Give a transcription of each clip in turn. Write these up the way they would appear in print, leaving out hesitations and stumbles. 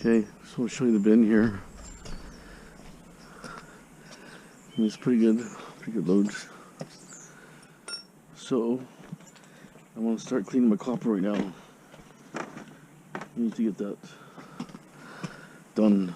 Okay, so I'll show you the bin here. And it's pretty good loads. So I want to start cleaning my copper right now. I need to get that done.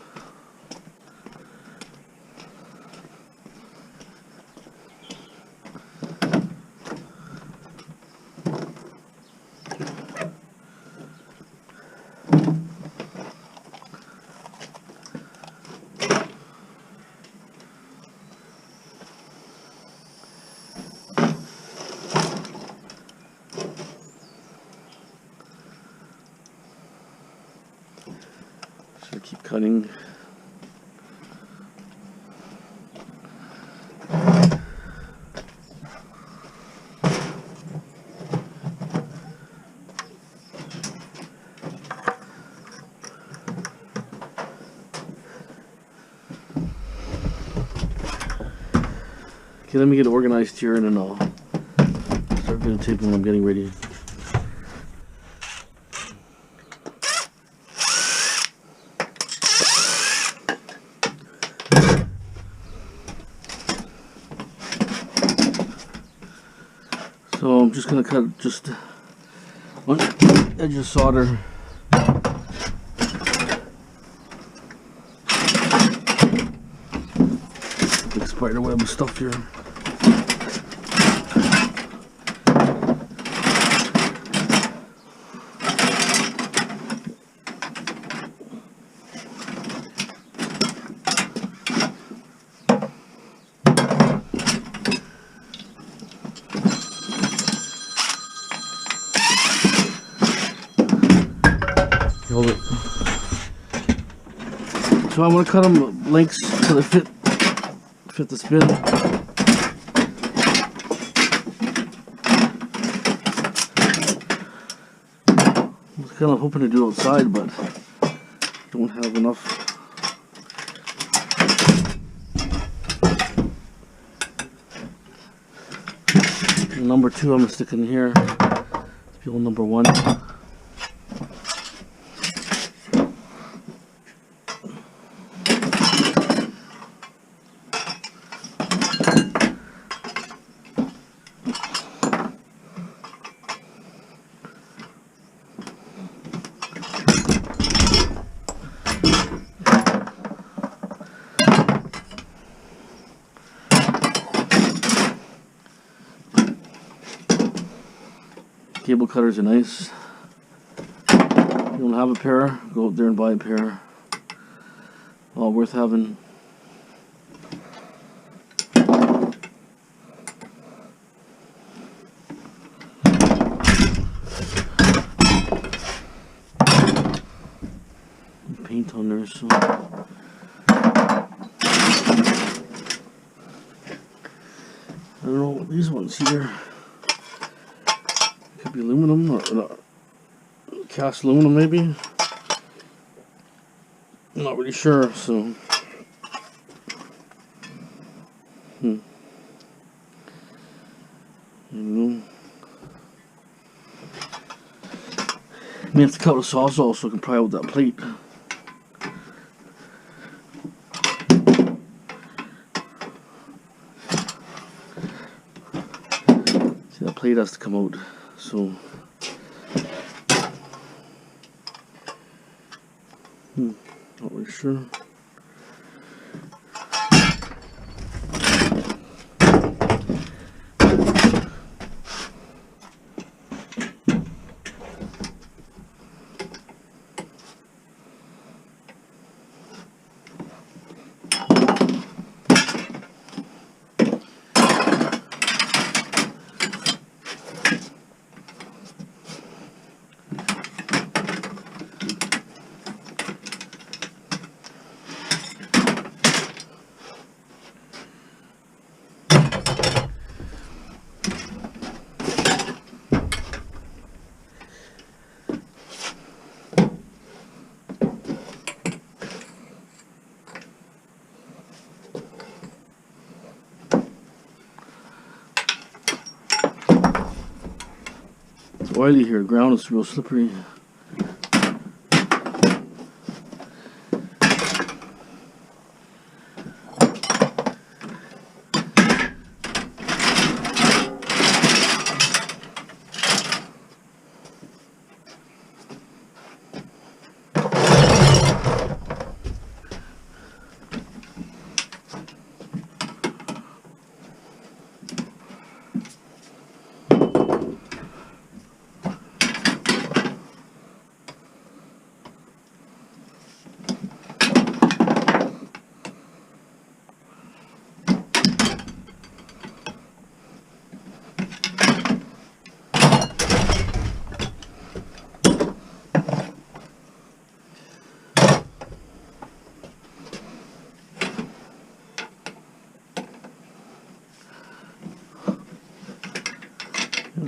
So keep cutting. Okay, let me get organized here and then I'll start videotaping when I'm getting ready. So I'm just going to cut just one edge of solder. Big spider web of stuff here. Hold it. So I'm going to cut them lengths so they fit the spin. I was kind of hoping to do it outside, but don't have enough. And number 2 I'm going to stick in here. Peel number 1. Cable cutters are nice. If you don't have a pair, go out there and buy a pair. All worth having. Paint on there, so I don't know, these ones here could be aluminum or cast aluminum maybe. I'm not really sure, so I don't know. May have to cut with saws so I can pry out that plate. See, that plate has to come out, so not really sure. It's oily here, ground is real slippery.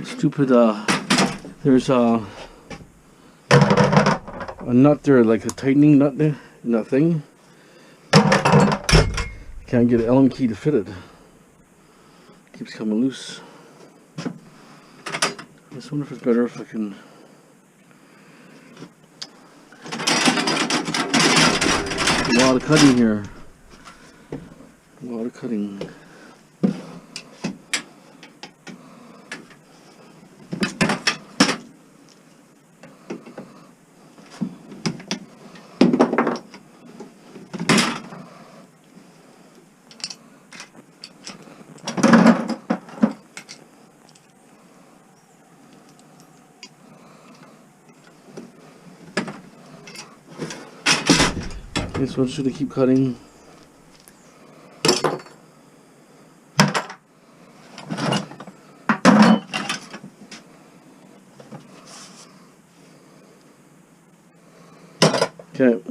Stupid, there's a nut there, like a tightening nut there, nothing. Can't get an Allen key to fit it. Keeps coming loose. I just wonder if it's better if I can. A lot of cutting here. A lot of cutting. Okay, so I'm just going to keep cutting. Okay.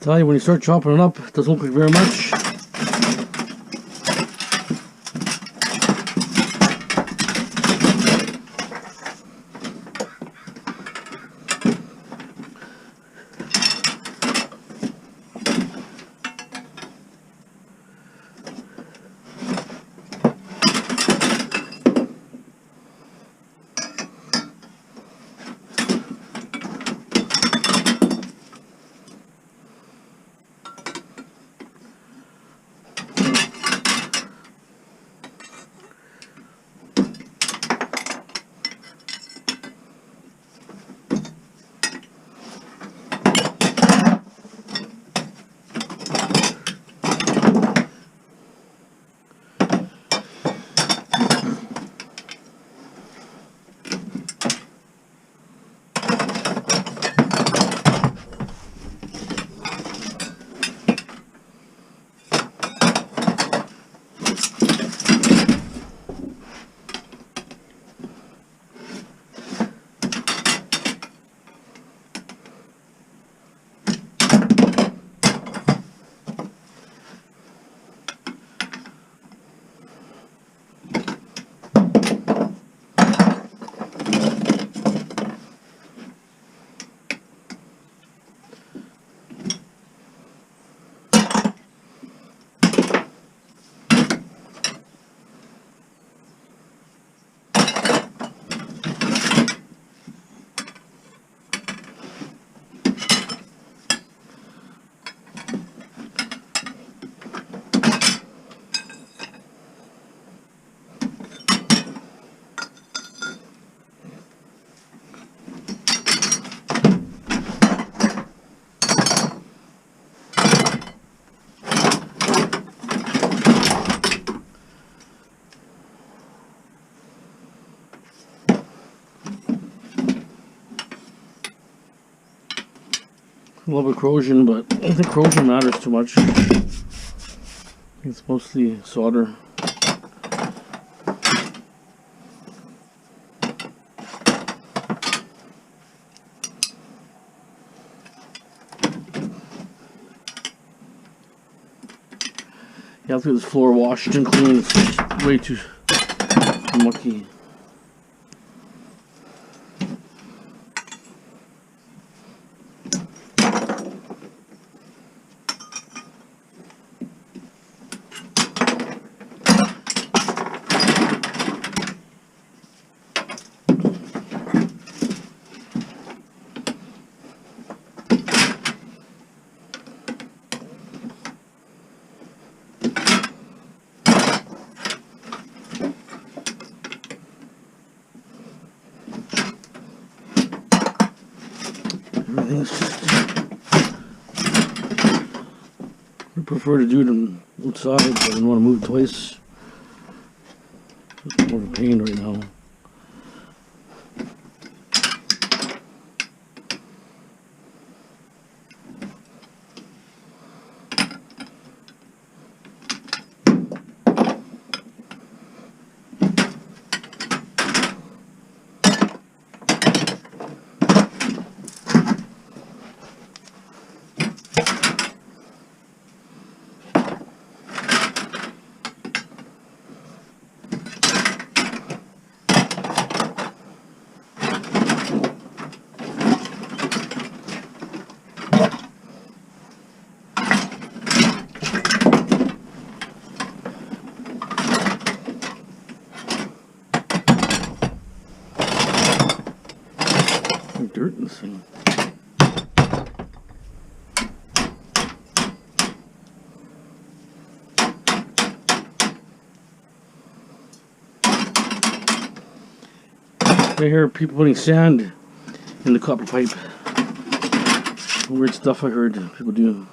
Tell you, when you start chopping it up, it doesn't look like very much. A little bit of corrosion, but I don't think corrosion matters too much. I think it's mostly solder. You have to get this floor washed and clean. It's just way too mucky. Everything's just, I prefer to do it on outside, but I don't want to move it twice. It's more of a pain right now. I hear people putting sand in the copper pipe. Weird stuff I heard people do.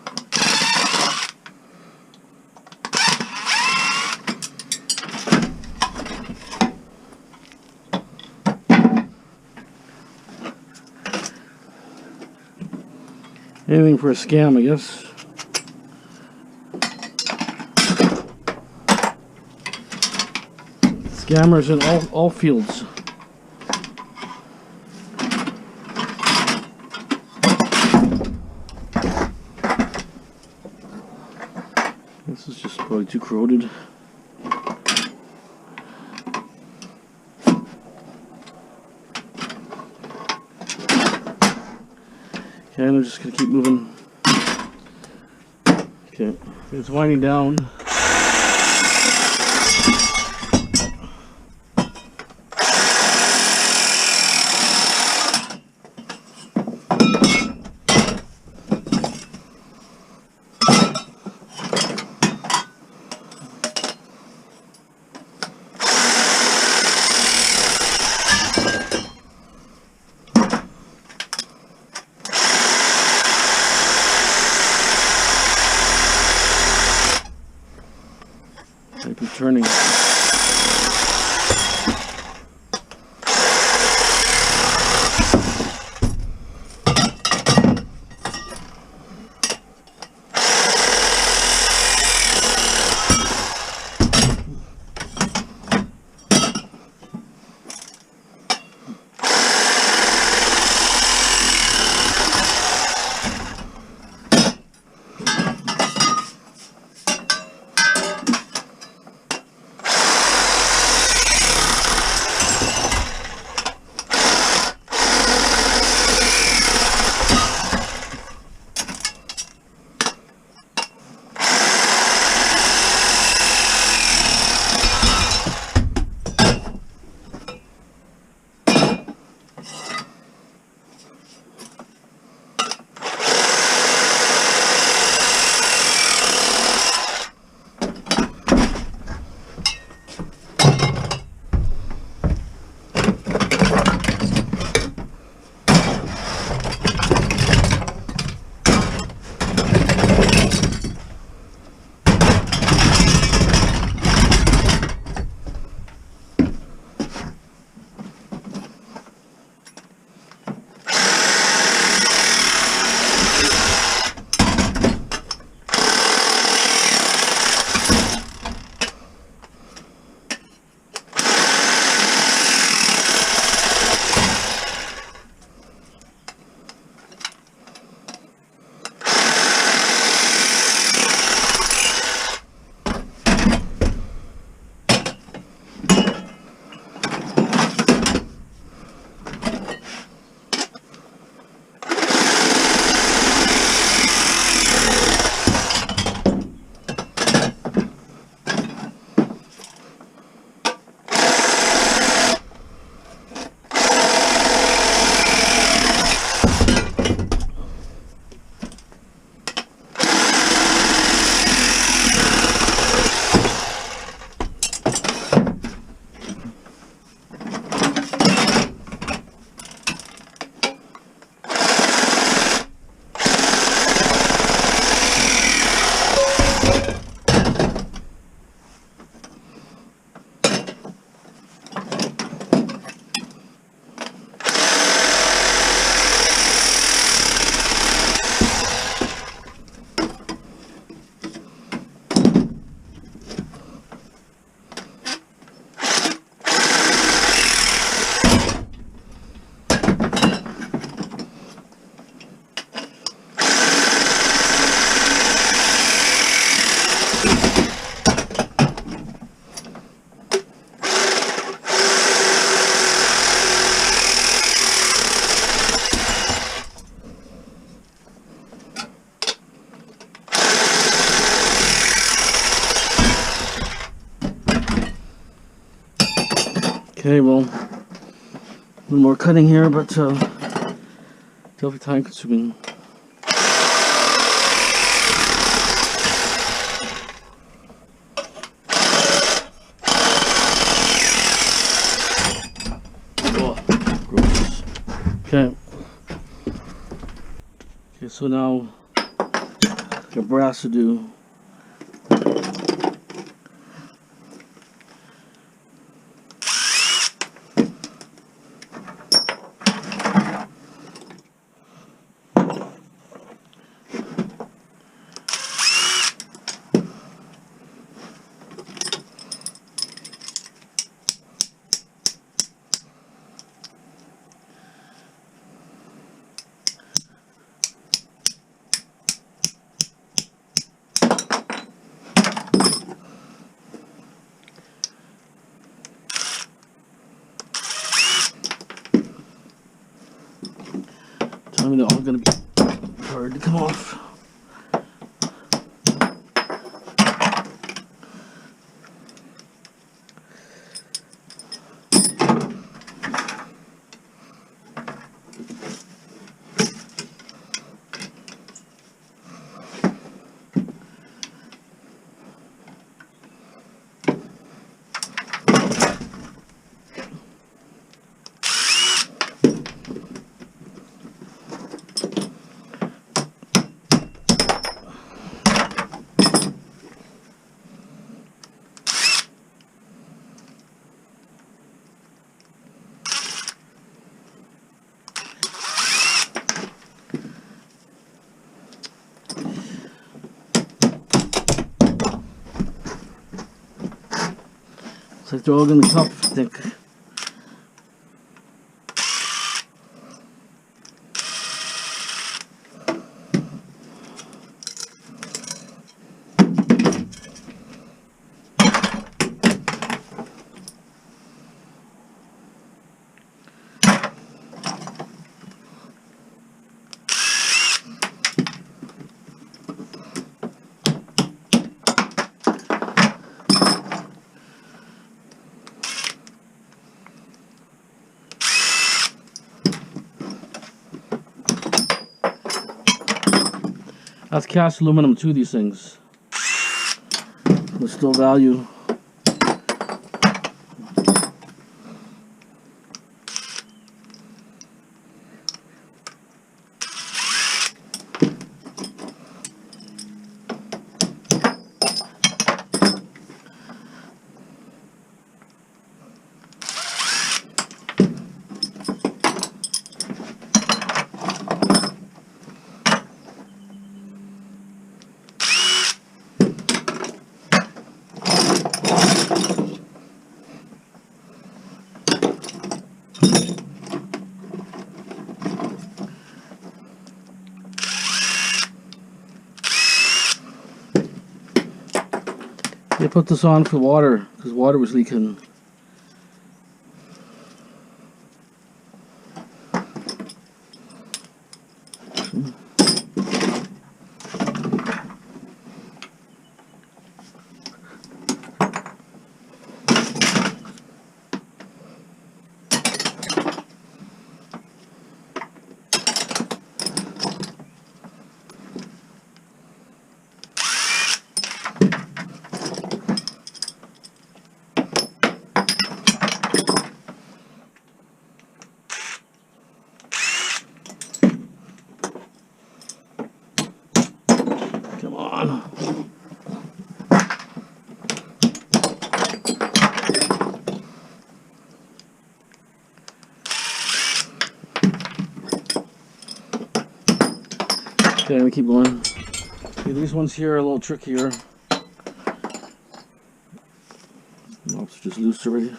Anything for a scam, I guess. Scammers in all fields. This is just probably too corroded. Okay, I'm just gonna keep moving. Okay, it's winding down. Keep turning. Okay, well, a little more cutting here, but definitely time consuming. Oh. Okay. Okay, so now got brass to do. Tell me they're all gonna be hard to come off. It's like they're all gonna cup, I think. That's cast aluminum too, these things. There's still value. They put this on for water because water was leaking. Come on. Okay, we keep going. Okay, these ones here are a little trickier. Knobs are just loose already.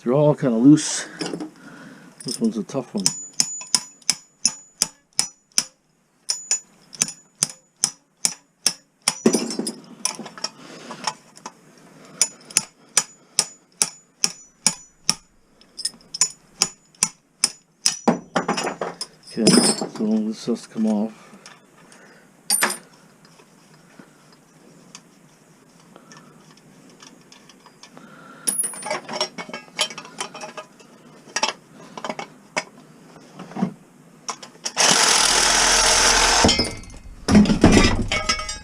They're all kind of loose. This one's a tough one. Okay, so this has to come off.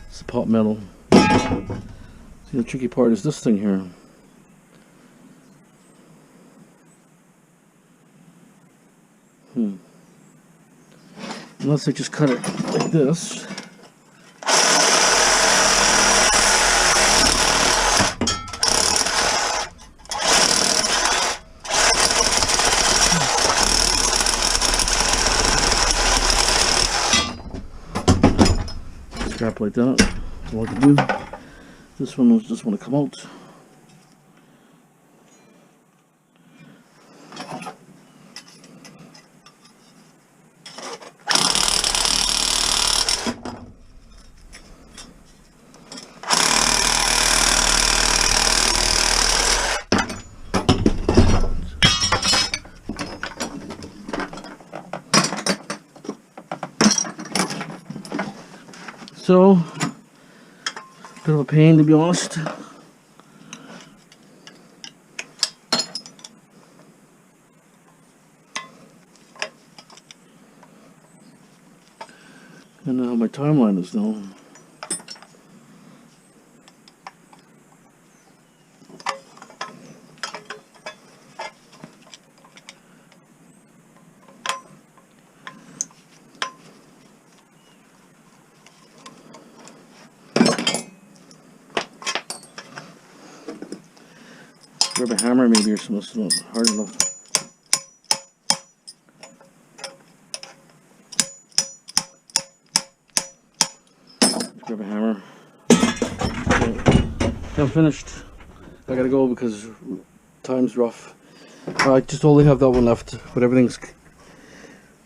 It's the pot metal. See, the tricky part is this thing here. Unless I just cut it like this. Scrap like that. That's all I can do. This one was just want to come out. So, bit of a pain, to be honest. I don't know how my timeline is now. Grab a hammer maybe or something, it's not hard enough. Let's grab a hammer. Okay, I'm finished. I gotta go because time's rough. I just only have that one left, but everything's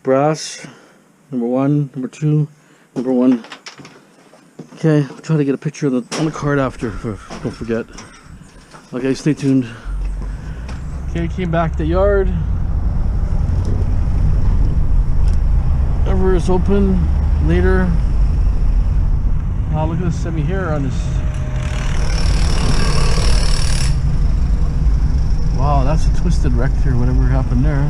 brass. Number 1, number 2, number 1. Okay, I'll try to get a picture on the card after, don't forget. Okay, stay tuned. Okay, came back to the yard. Ever is open later. Oh, look at this semi here on this. Wow, that's a twisted rector, whatever happened there.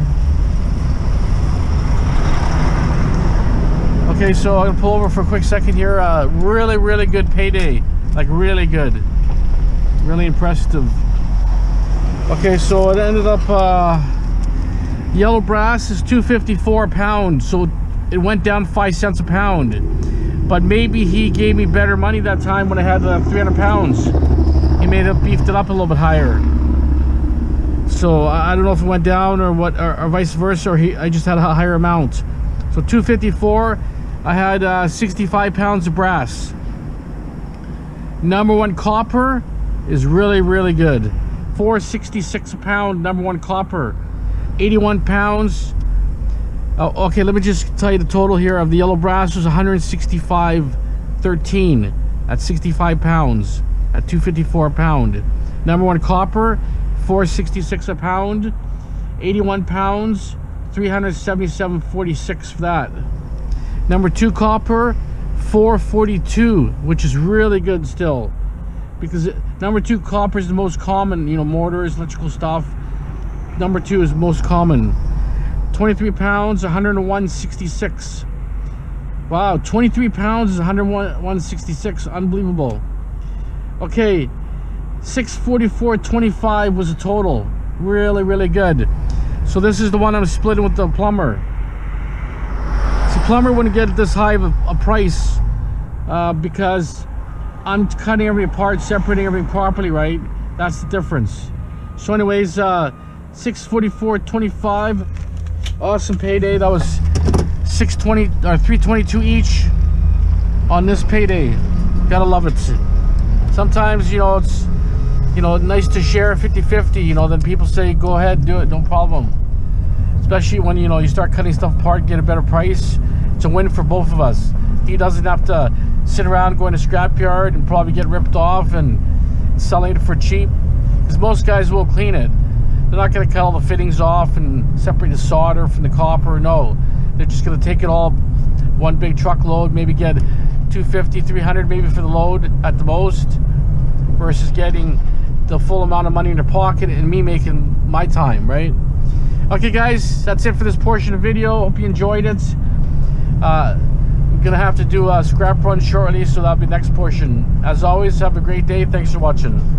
Okay, so I'm gonna pull over for a quick second here. Really, really good payday. Like, really good. Really impressive. Okay, so it ended up yellow brass is $2.54 a pound, so it went down 5 cents a pound. But maybe he gave me better money that time when I had 300 pounds. He may have beefed it up a little bit higher. So I don't know if it went down or what, or vice versa, or I just had a higher amount. So $2.54. I had 65 pounds of brass. Number 1 copper is really, really good. $4.66 a pound, number 1 copper. 81 pounds. Oh, okay, let me just tell you the total here of the yellow brass was 165.13 at 65 pounds at $2.54 a pound. Number 1 copper, $4.66 a pound. 81 pounds, $377.46 for that. Number 2 copper, $4.42, which is really good still, because number 2 copper is the most common, you know, mortars, electrical stuff. Number 2 is most common. 23 pounds, $101.66. Wow, 23 pounds is $101.66. Unbelievable. Okay, $644.25 was the total. Really, really good. So this is the one I'm splitting with the plumber. See, plumber wouldn't get this high of a price because I'm cutting everything apart, separating everything properly, right? That's the difference. So anyways, $644.25. Awesome payday. That was $620 or $322 each on this payday. Gotta love it. Sometimes, you know, it's, you know, nice to share 50-50, you know, then people say go ahead, do it, no problem. Especially when, you know, you start cutting stuff apart, get a better price. It's a win for both of us. He doesn't have to sit around going to scrapyard and probably get ripped off and selling it for cheap, because most guys will clean it. They're not going to cut all the fittings off and separate the solder from the copper. No, they're just going to take it all one big truckload, maybe get $250, $300 maybe for the load at the most, versus getting the full amount of money in their pocket and me making my time, right? Okay guys, that's it for this portion of the video. Hope you enjoyed it. gonna have to do a scrap run shortly, so that'll be next portion. As always, have a great day. Thanks for watching.